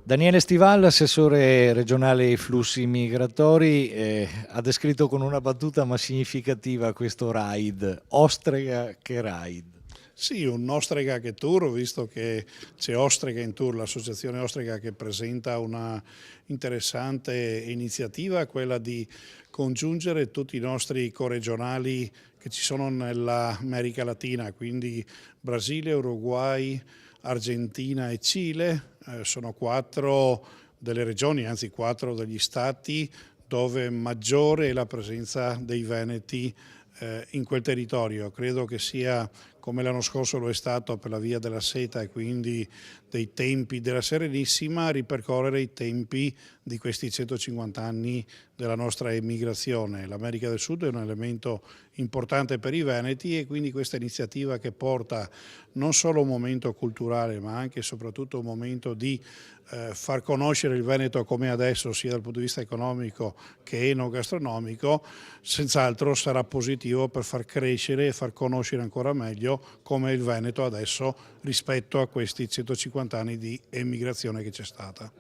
Daniele Stival, assessore regionale ai flussi migratori, ha descritto con una battuta ma significativa questo raid, Ostrega che raid. Sì, un Ostrega che tour, visto che c'è Ostrega in tour, l'associazione Ostrega che presenta una interessante iniziativa, quella di congiungere tutti i nostri coregionali che ci sono nell'America Latina, quindi Brasile, Uruguay, Argentina e Cile. Sono 4 delle regioni, anzi 4 degli stati dove maggiore è la presenza dei veneti in quel territorio. Credo che sia, come l'anno scorso lo è stato per la Via della Seta e quindi dei tempi della Serenissima, ripercorrere i tempi di questi 150 anni della nostra emigrazione. L'America del Sud è un elemento importante per i veneti e quindi questa iniziativa che porta non solo un momento culturale ma anche e soprattutto un momento di far conoscere il Veneto come adesso, sia dal punto di vista economico che enogastronomico, senz'altro sarà positivo per far crescere e far conoscere ancora meglio come è il Veneto adesso rispetto a questi 150 anni di emigrazione che c'è stata.